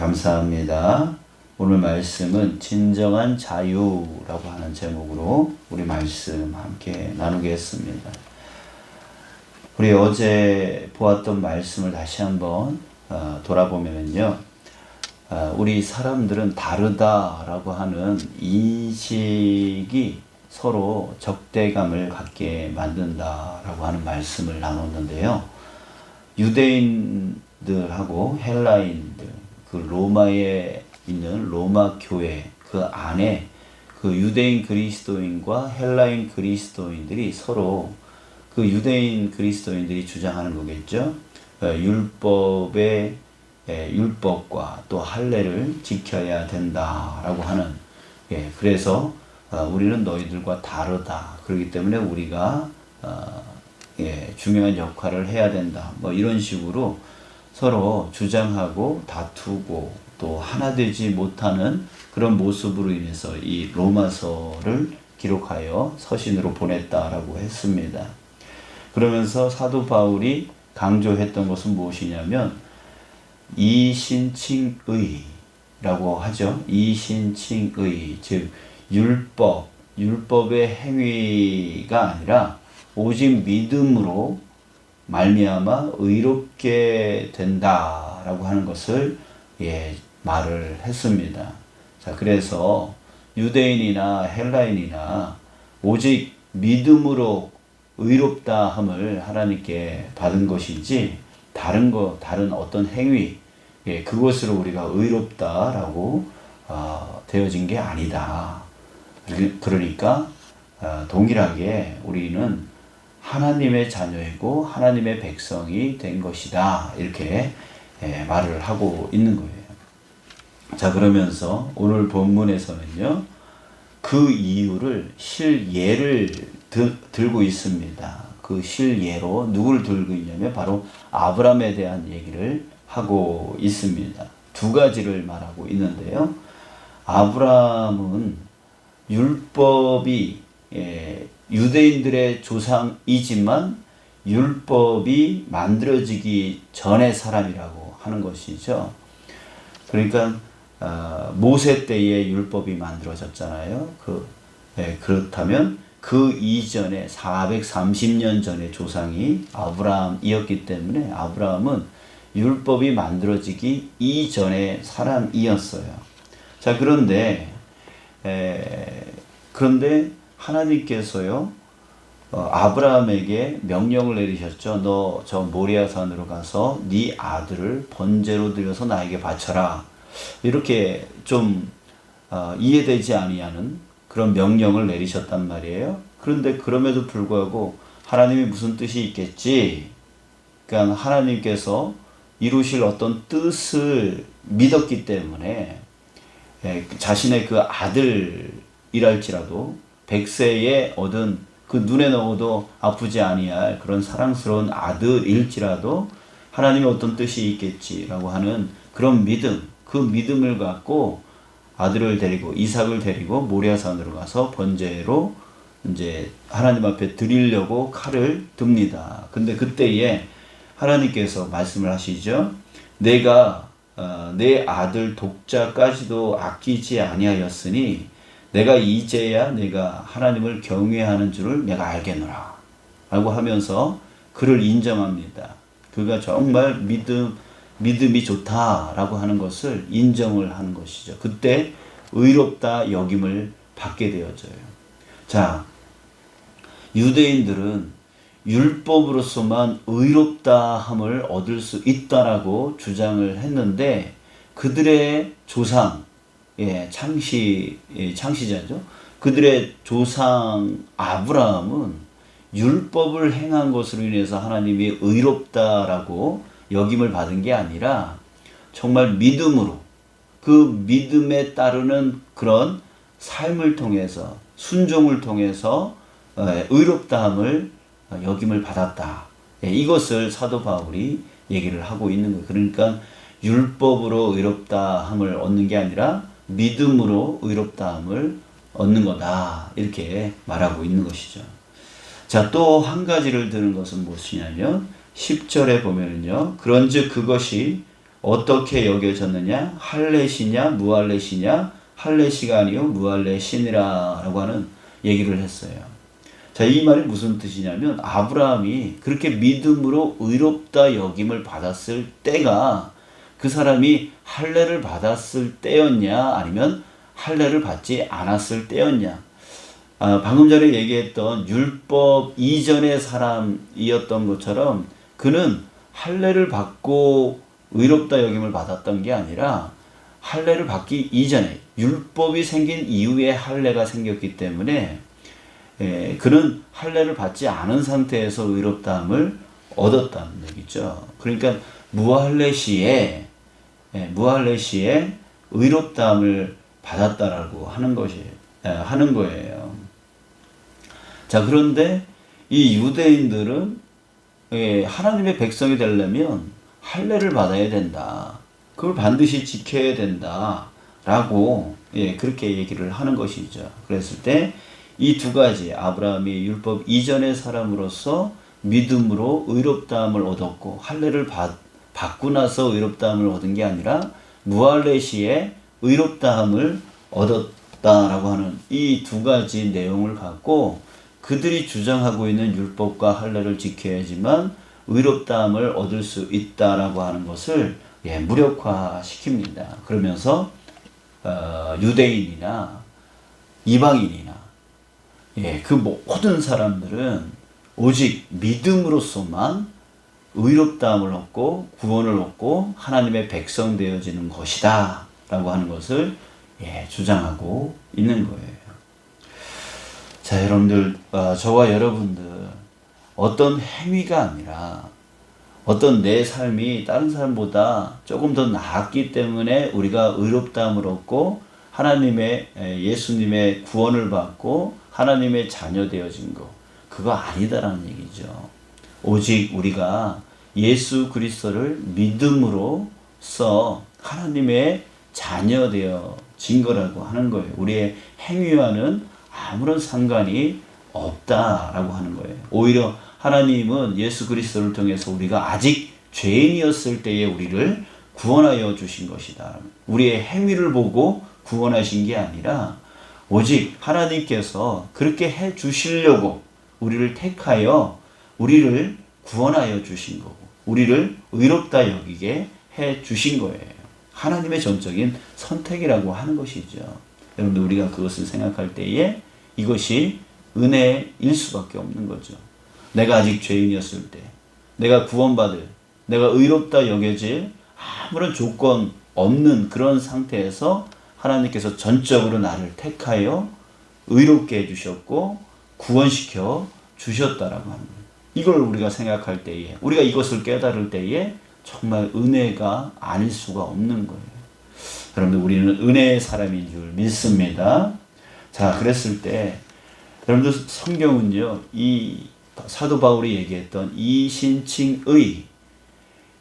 감사합니다. 오늘 말씀은 진정한 자유라고 하는 제목으로 우리 말씀 함께 나누겠습니다. 우리 어제 보았던 말씀을 다시 한번 돌아보면요. 우리 사람들은 다르다라고 하는 인식이 서로 적대감을 갖게 만든다라고 하는 말씀을 나눴는데요. 유대인들하고 헬라인들, 그 로마에 있는 로마 교회 그 안에 그 유대인 그리스도인과 헬라인 그리스도인들이 서로 그 유대인 그리스도인들이 주장하는 거겠죠. 율법과 또 할례를 지켜야 된다라고 하는, 그래서 우리는 너희들과 다르다. 그렇기 때문에 우리가 중요한 역할을 해야 된다. 뭐 이런 식으로 서로 주장하고 다투고 또 하나 되지 못하는 그런 모습으로 인해서 이 로마서를 기록하여 서신으로 보냈다라고 했습니다. 그러면서 사도 바울이 강조했던 것은 무엇이냐면 이신칭의라고 하죠. 이신칭의, 즉 율법의 행위가 아니라 오직 믿음으로 말미암아 의롭게 된다라고 하는 것을 말을 했습니다. 자, 그래서 유대인이나 헬라인이나 오직 믿음으로 의롭다 함을 하나님께 받은 것이지 다른 어떤 행위, 그것으로 우리가 의롭다라고 되어진 게 아니다. 그러니까 동일하게 우리는 하나님의 자녀이고 하나님의 백성이 된 것이다. 이렇게 말을 하고 있는 거예요. 자, 그러면서 오늘 본문에서는요, 그 이유를 실예를 들고 있습니다. 그 실예로 누구를 들고 있냐면 바로 아브라함에 대한 얘기를 하고 있습니다. 두 가지를 말하고 있는데요. 아브라함은 율법이 유대인들의 조상이지만 율법이 만들어지기 전의 사람이라고 하는 것이죠. 그러니까 모세 때에 율법이 만들어졌잖아요. 그렇다면 그 이전에 430년 전의 조상이 아브라함이었기 때문에 아브라함은 율법이 만들어지기 이전의 사람이었어요. 자, 그런데 하나님께서요, 아브라함에게 명령을 내리셨죠. 너 저 모리아산으로 가서 네 아들을 번제로 드려서 나에게 바쳐라. 이렇게 좀 이해되지 아니하는 그런 명령을 내리셨단 말이에요. 그런데 그럼에도 불구하고 하나님이 무슨 뜻이 있겠지? 그러니까 하나님께서 이루실 어떤 뜻을 믿었기 때문에 자신의 그 아들이랄지라도 100세에 얻은 그 눈에 넣어도 아프지 아니할 그런 사랑스러운 아들일지라도 하나님의 어떤 뜻이 있겠지라고 하는 그런 믿음, 그 믿음을 갖고 아들을 데리고 이삭을 데리고 모리아산으로 가서 번제로 이제 하나님 앞에 드리려고 칼을 듭니다. 근데 그때에 하나님께서 말씀을 하시죠. 내가 내 아들 독자까지도 아끼지 아니하였으니 내가 이제야 내가 하나님을 경외하는 줄을 내가 알겠노라 라고 하면서 그를 인정합니다. 그가 정말 믿음이 좋다라고 하는 것을 인정을 하는 것이죠. 그때 의롭다 여김을 받게 되어져요. 자, 유대인들은 율법으로서만 의롭다함을 얻을 수 있다라고 주장을 했는데 그들의 조상, 창시자죠. 그들의 조상 아브라함은 율법을 행한 것으로 인해서 하나님이 의롭다라고 여김을 받은 게 아니라 정말 믿음으로 그 믿음에 따르는 그런 삶을 통해서 순종을 통해서 의롭다함을 여김을 받았다. 이것을 사도 바울이 얘기를 하고 있는 거예요. 그러니까 율법으로 의롭다함을 얻는 게 아니라 믿음으로 의롭다함을 얻는 거다. 이렇게 말하고 있는 것이죠. 자, 또 한 가지를 드는 것은 무엇이냐면 10절에 보면은요. 그런즉 그것이 어떻게 여겨졌느냐? 할렛이냐 무할렛이냐? 할렛이가 아니요 무할렛이니라 라고 하는 얘기를 했어요. 자, 이 말이 무슨 뜻이냐면 아브라함이 그렇게 믿음으로 의롭다 여김을 받았을 때가 그 사람이 할례를 받았을 때였냐 아니면 할례를 받지 않았을 때였냐. 방금 전에 얘기했던 율법 이전의 사람이었던 것처럼 그는 할례를 받고 의롭다 여김을 받았던 게 아니라 할례를 받기 이전에 율법이 생긴 이후에 할례가 생겼기 때문에 그는 할례를 받지 않은 상태에서 의롭다함을 얻었다는 얘기죠. 그러니까 무할례 시에 의롭다함을 받았다라고 하는 거예요. 자, 그런데 이 유대인들은 하나님의 백성이 되려면 할례를 받아야 된다. 그걸 반드시 지켜야 된다. 라고 그렇게 얘기를 하는 것이죠. 그랬을 때 이 두 가지 아브라함이 율법 이전의 사람으로서 믿음으로 의롭다함을 얻었고 할례를 받고 나서 의롭다함을 얻은 게 아니라 무할례 시에 의롭다함을 얻었다라고 하는 이 두 가지 내용을 갖고 그들이 주장하고 있는 율법과 할례를 지켜야지만 의롭다함을 얻을 수 있다라고 하는 것을 무력화시킵니다. 그러면서 유대인이나 이방인이나 그 모든 사람들은 오직 믿음으로서만 의롭다함을 얻고 구원을 얻고 하나님의 백성 되어지는 것이다 라고 하는 것을 주장하고 있는 거예요. 자, 여러분들, 저와 여러분들 어떤 행위가 아니라 어떤 내 삶이 다른 사람보다 조금 더 나았기 때문에 우리가 의롭다함을 얻고 하나님의 예수님의 구원을 받고 하나님의 자녀 되어진 거, 그거 아니다라는 얘기죠. 오직 우리가 예수 그리스도를 믿음으로써 하나님의 자녀 되어진 거라고 하는 거예요. 우리의 행위와는 아무런 상관이 없다라고 하는 거예요. 오히려 하나님은 예수 그리스도를 통해서 우리가 아직 죄인이었을 때에 우리를 구원하여 주신 것이다. 우리의 행위를 보고 구원하신 게 아니라 오직 하나님께서 그렇게 해 주시려고 우리를 택하여 우리를 구원하여 주신 거고 우리를 의롭다 여기게 해 주신 거예요. 하나님의 전적인 선택이라고 하는 것이죠. 여러분들, 우리가 그것을 생각할 때에 이것이 은혜일 수밖에 없는 거죠. 내가 아직 죄인이었을 때, 내가 구원받을, 내가 의롭다 여겨질 아무런 조건 없는 그런 상태에서 하나님께서 전적으로 나를 택하여 의롭게 해주셨고 구원시켜 주셨다라고 하는 거예요. 이걸 우리가 생각할 때에, 우리가 이것을 깨달을 때에 정말 은혜가 아닐 수가 없는 거예요. 여러분들, 우리는 은혜의 사람인 줄 믿습니다. 자, 그랬을 때 여러분들, 성경은요, 이 사도 바울이 얘기했던 이신칭의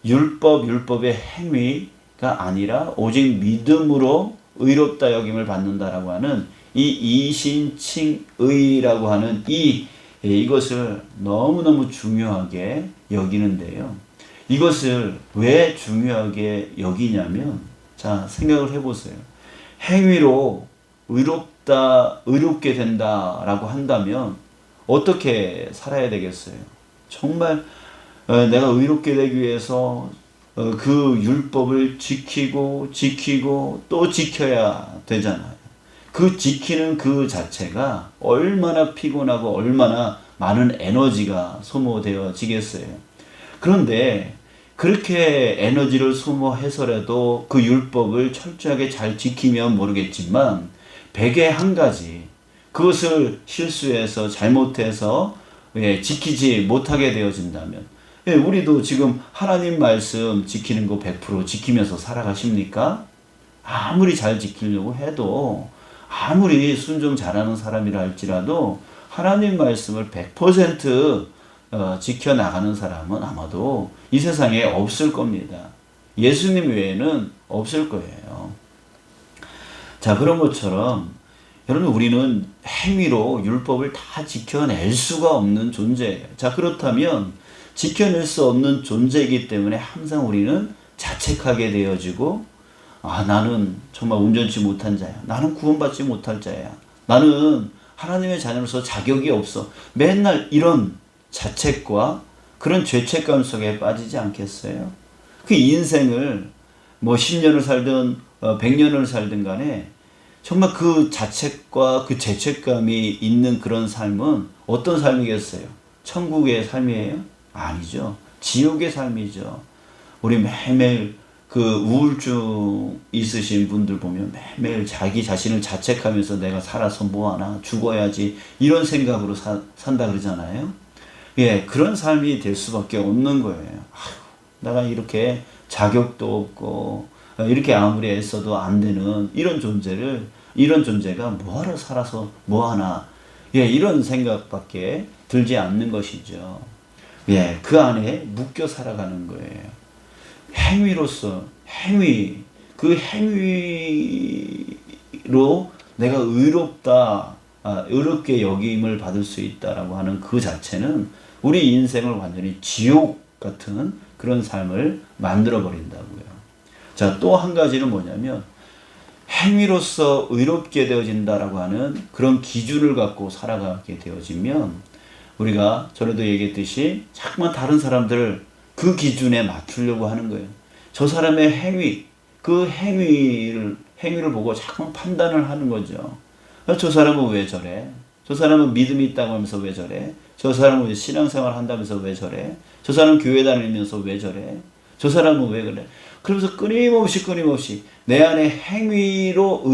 율법의 행위가 아니라 오직 믿음으로 의롭다 여김을 받는다라고 하는 이 이신칭의라고 하는 이것을 너무너무 중요하게 여기는데요. 이것을 왜 중요하게 여기냐면, 자, 생각을 해보세요. 행위로 의롭게 된다라고 한다면 어떻게 살아야 되겠어요? 정말 내가 의롭게 되기 위해서 그 율법을 지키고 또 지켜야 되잖아요. 그 지키는 그 자체가 얼마나 피곤하고 얼마나 많은 에너지가 소모되어지겠어요. 그런데 그렇게 에너지를 소모해서라도 그 율법을 철저하게 잘 지키면 모르겠지만 100에 한 가지 그것을 실수해서 잘못해서 지키지 못하게 되어진다면, 우리도 지금 하나님 말씀 지키는 거 100% 지키면서 살아가십니까? 아무리 잘 지키려고 해도, 아무리 순종 잘하는 사람이라 할지라도 하나님 말씀을 100% 지켜나가는 사람은 아마도 이 세상에 없을 겁니다. 예수님 외에는 없을 거예요. 자, 그런 것처럼 여러분, 우리는 행위로 율법을 다 지켜낼 수가 없는 존재예요. 자, 그렇다면 지켜낼 수 없는 존재이기 때문에 항상 우리는 자책하게 되어지고, 아, 나는 정말 온전치 못한 자야. 나는 구원받지 못할 자야. 나는 하나님의 자녀로서 자격이 없어. 맨날 이런 자책과 그런 죄책감 속에 빠지지 않겠어요? 그 인생을 뭐 10년을 살든 100년을 살든 간에 정말 그 자책과 그 죄책감이 있는 그런 삶은 어떤 삶이겠어요? 천국의 삶이에요? 아니죠. 지옥의 삶이죠. 우리 매일매일 그 우울증 있으신 분들 보면 매일매일 자기 자신을 자책하면서 내가 살아서 뭐하나, 죽어야지, 이런 생각으로 산다 그러잖아요. 예, 그런 삶이 될 수밖에 없는 거예요. 아휴, 내가 이렇게 자격도 없고 이렇게 아무리 애써도 안 되는 이런 존재가 뭐하러 살아서 뭐하나, 예, 이런 생각밖에 들지 않는 것이죠. 예, 그 안에 묶여 살아가는 거예요. 행위로서, 그 행위로 내가 의롭게 여김을 받을 수 있다라고 하는 그 자체는 우리 인생을 완전히 지옥 같은 그런 삶을 만들어 버린다고요. 자, 또 한 가지는 뭐냐면, 행위로서 의롭게 되어진다라고 하는 그런 기준을 갖고 살아가게 되어지면, 우리가 전에도 얘기했듯이 자꾸만 다른 사람들을 그 기준에 맞추려고 하는 거예요. 저 사람의 행위, 그 행위를 보고 자꾸 판단을 하는 거죠. 저 사람은 왜 저래? 저 사람은 믿음이 있다고 하면서 왜 저래? 저 사람은 신앙생활 한다면서 왜 저래? 저 사람은 교회 다니면서 왜 저래? 저 사람은 왜 그래? 그러면서 끊임없이 내 안에 행위로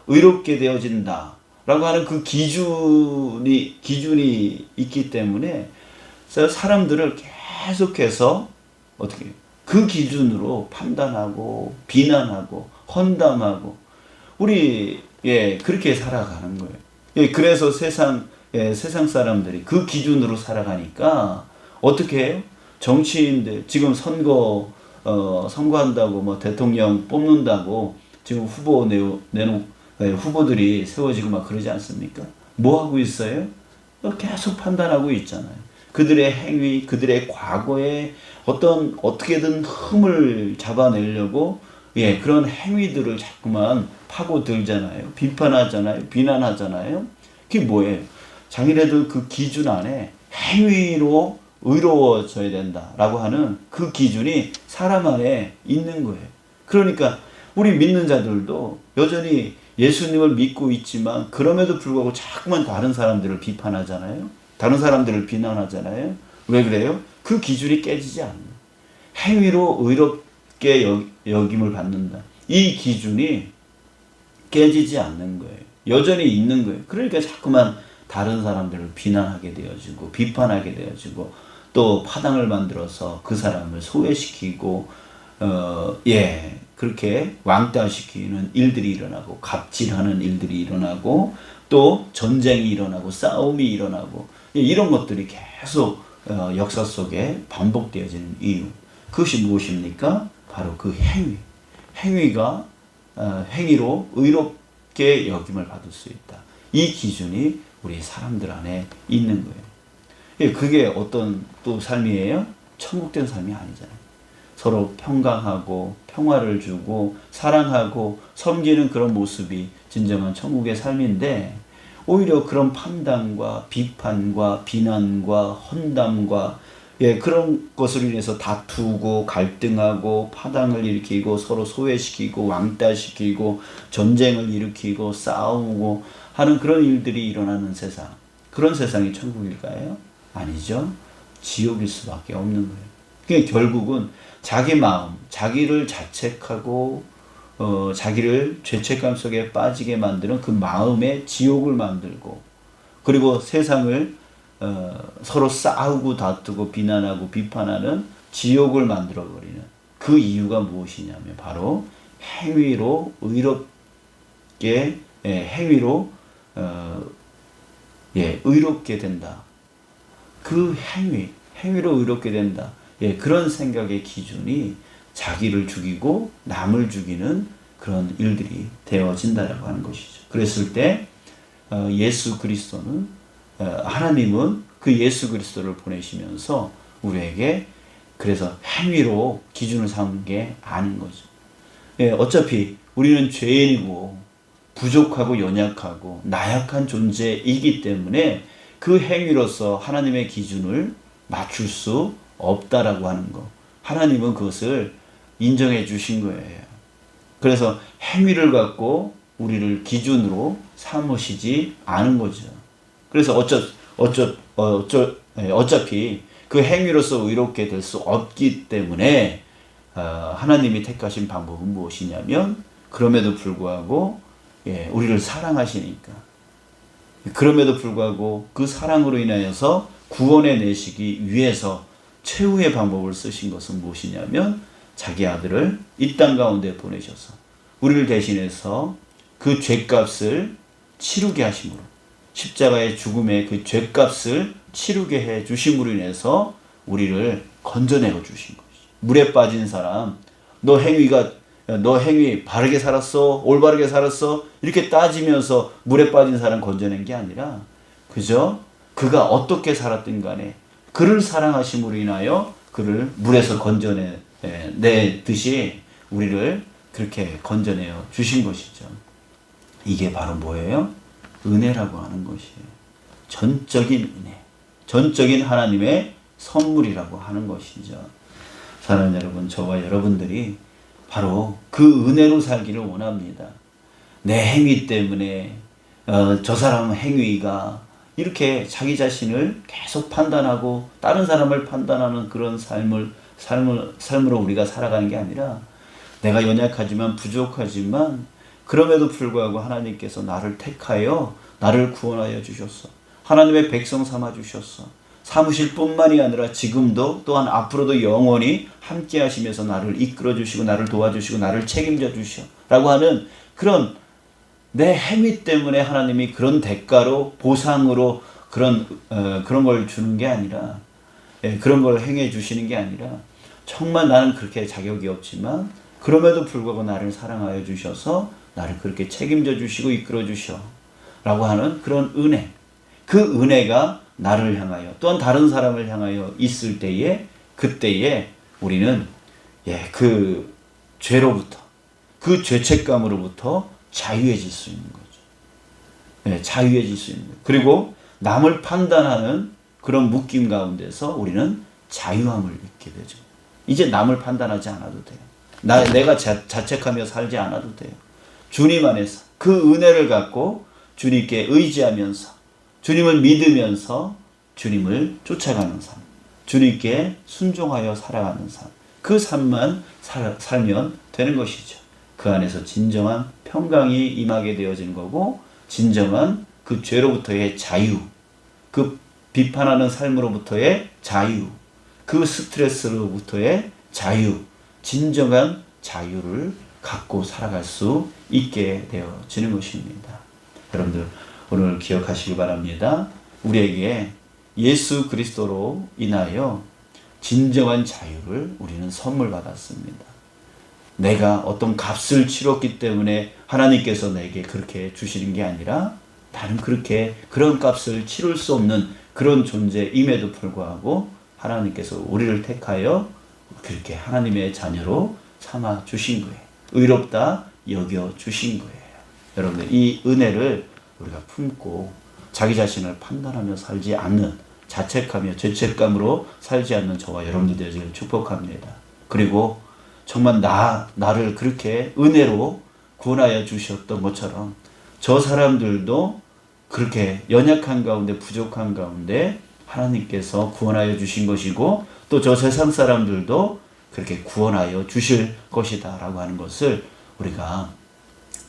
의롭게 되어진다 라고 하는 그 기준이 있기 때문에 사람들을 계속해서 어떻게 그 기준으로 판단하고 비난하고 헌담하고 그렇게 살아가는 거예요. 예, 그래서 세상 사람들이 그 기준으로 살아가니까 어떻게 해요? 정치인들 지금 선거한다고 뭐 대통령 뽑는다고 지금 후보들이 세워지고 막 그러지 않습니까? 뭐 하고 있어요? 계속 판단하고 있잖아요. 그들의 행위, 그들의 과거에 어떻게든 흠을 잡아내려고, 예, 그런 행위들을 자꾸만 파고들잖아요. 비판하잖아요. 비난하잖아요. 그게 뭐예요? 자기네들 그 기준 안에 행위로 의로워져야 된다라고 하는 그 기준이 사람 안에 있는 거예요. 그러니까 우리 믿는 자들도 여전히 예수님을 믿고 있지만 그럼에도 불구하고 자꾸만 다른 사람들을 비판하잖아요. 다른 사람들을 비난하잖아요. 왜 그래요? 그 기준이 깨지지 않는 거예요. 행위로 의롭게 여김을 받는다. 이 기준이 깨지지 않는 거예요. 여전히 있는 거예요. 그러니까 자꾸만 다른 사람들을 비난하게 되어지고 비판하게 되어지고 또 파당을 만들어서 그 사람을 소외시키고 그렇게 왕따시키는 일들이 일어나고 갑질하는 일들이 일어나고 또 전쟁이 일어나고 싸움이 일어나고 이런 것들이 계속 역사 속에 반복되어지는 이유. 그것이 무엇입니까? 바로 그 행위가 행위로 의롭게 여김을 받을 수 있다. 이 기준이 우리 사람들 안에 있는 거예요. 그게 어떤 또 삶이에요? 천국된 삶이 아니잖아요. 서로 평강하고 평화를 주고 사랑하고 섬기는 그런 모습이 진정한 천국의 삶인데, 오히려 그런 판단과 비판과 비난과 헌담과 그런 것으로 인해서 다투고 갈등하고 파당을 일으키고 서로 소외시키고 왕따시키고 전쟁을 일으키고 싸우고 하는 그런 일들이 일어나는 세상, 그런 세상이 천국일까요? 아니죠. 지옥일 수밖에 없는 거예요. 그러니까 결국은 자기 마음, 자기를 자책하고 자기를 죄책감 속에 빠지게 만드는 그 마음에 지옥을 만들고, 그리고 세상을 서로 싸우고 다투고 비난하고 비판하는 지옥을 만들어버리는 그 이유가 무엇이냐면 바로 행위로 의롭게 의롭게 된다. 그 행위로 의롭게 된다. 그런 생각의 기준이 자기를 죽이고 남을 죽이는 그런 일들이 되어진다라고 하는 것이죠. 그랬을 때 예수 그리스도는 하나님은 그 예수 그리스도를 보내시면서 우리에게 그래서 행위로 기준을 삼은 게 아닌 거죠. 예, 어차피 우리는 죄인이고 부족하고 연약하고 나약한 존재이기 때문에 그 행위로서 하나님의 기준을 맞출 수 없다라고 하는 거. 하나님은 그것을 인정해 주신 거예요. 그래서 행위를 갖고 우리를 기준으로 삼으시지 않은 거죠. 그래서 어차피 그 행위로서 의롭게 될 수 없기 때문에 하나님이 택하신 방법은 무엇이냐면 그럼에도 불구하고 우리를 사랑하시니까 그럼에도 불구하고 그 사랑으로 인하여서 구원해 내시기 위해서 최후의 방법을 쓰신 것은 무엇이냐면 자기 아들을 이 땅 가운데 보내셔서 우리를 대신해서 그 죄값을 치르게 하심으로 십자가의 죽음의 그 죄값을 치르게 해 주심으로 인해서 우리를 건져내어 주신 것이죠. 물에 빠진 사람, 너 행위 바르게 살았어? 올바르게 살았어? 이렇게 따지면서 물에 빠진 사람 건져낸 게 아니라 그저 그가 어떻게 살았든 간에 그를 사랑하심으로 인하여 그를 물에서 건져내듯이 우리를 그렇게 건져내어 주신 것이죠. 이게 바로 뭐예요? 은혜라고 하는 것이에요. 전적인 은혜, 전적인 하나님의 선물이라고 하는 것이죠. 사랑하는 여러분, 저와 여러분들이 바로 그 은혜로 살기를 원합니다. 내 행위 때문에 저 사람 행위가 이렇게 자기 자신을 계속 판단하고 다른 사람을 판단하는 그런 삶으로 우리가 살아가는 게 아니라 내가 연약하지만 부족하지만 그럼에도 불구하고 하나님께서 나를 택하여 나를 구원하여 주셨어. 하나님의 백성 삼아 주셨어. 사무실 뿐만이 아니라 지금도 또한 앞으로도 영원히 함께 하시면서 나를 이끌어 주시고 나를 도와주시고 나를 책임져 주셔 라고 하는 그런 내 행위 때문에 하나님이 그런 대가로 보상으로 그런 걸 주는 게 아니라 그런 걸 행해 주시는 게 아니라 정말 나는 그렇게 자격이 없지만 그럼에도 불구하고 나를 사랑하여 주셔서 나를 그렇게 책임져 주시고 이끌어 주셔 라고 하는 그런 은혜, 그 은혜가 나를 향하여 또한 다른 사람을 향하여 있을 때에 그때에 우리는 그 죄로부터 그 죄책감으로부터 자유해질 수 있는 거죠. 자유해질 수 있는 거예요. 그리고 남을 판단하는 그런 묶임 가운데서 우리는 자유함을 얻게 되죠. 이제 남을 판단하지 않아도 돼요. 내가 자책하며 살지 않아도 돼요. 주님 안에서 그 은혜를 갖고 주님께 의지하면서 주님을 믿으면서 주님을 쫓아가는 삶, 주님께 순종하여 살아가는 삶, 그 삶만 살면 되는 것이죠. 그 안에서 진정한 평강이 임하게 되어진 거고 진정한 그 죄로부터의 자유, 그 비판하는 삶으로부터의 자유, 그 스트레스로부터의 자유, 진정한 자유를 갖고 살아갈 수 있게 되어지는 것입니다. 여러분들 오늘 기억하시기 바랍니다. 우리에게 예수 그리스도로 인하여 진정한 자유를 우리는 선물 받았습니다. 내가 어떤 값을 치렀기 때문에 하나님께서 내게 그렇게 주시는 게 아니라 나는 그런 값을 치를 수 없는 그런 존재임에도 불구하고 하나님께서 우리를 택하여 그렇게 하나님의 자녀로 삼아 주신 거예요. 의롭다 여겨 주신 거예요. 여러분들 이 은혜를 우리가 품고 자기 자신을 판단하며 살지 않는, 자책하며 죄책감으로 살지 않는 저와 여러분들 되시길 축복합니다. 그리고 정말 나를 그렇게 은혜로 구원하여 주셨던 것처럼 저 사람들도 그렇게 연약한 가운데 부족한 가운데 하나님께서 구원하여 주신 것이고 또 저 세상 사람들도 그렇게 구원하여 주실 것이다 라고 하는 것을 우리가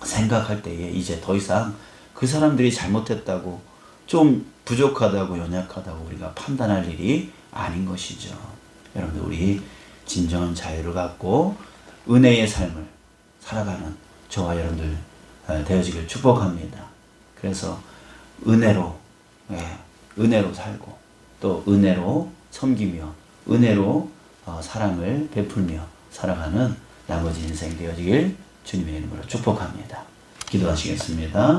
생각할 때에 이제 더 이상 그 사람들이 잘못했다고 좀 부족하다고 연약하다고 우리가 판단할 일이 아닌 것이죠. 여러분들 우리 진정한 자유를 갖고 은혜의 삶을 살아가는 저와 여러분들 되어지길 축복합니다. 그래서 은혜로 살고 또 은혜로 섬기며 은혜로 사랑을 베풀며 살아가는 나머지 인생 되어지길 주님의 이름으로 축복합니다. 기도하시겠습니다.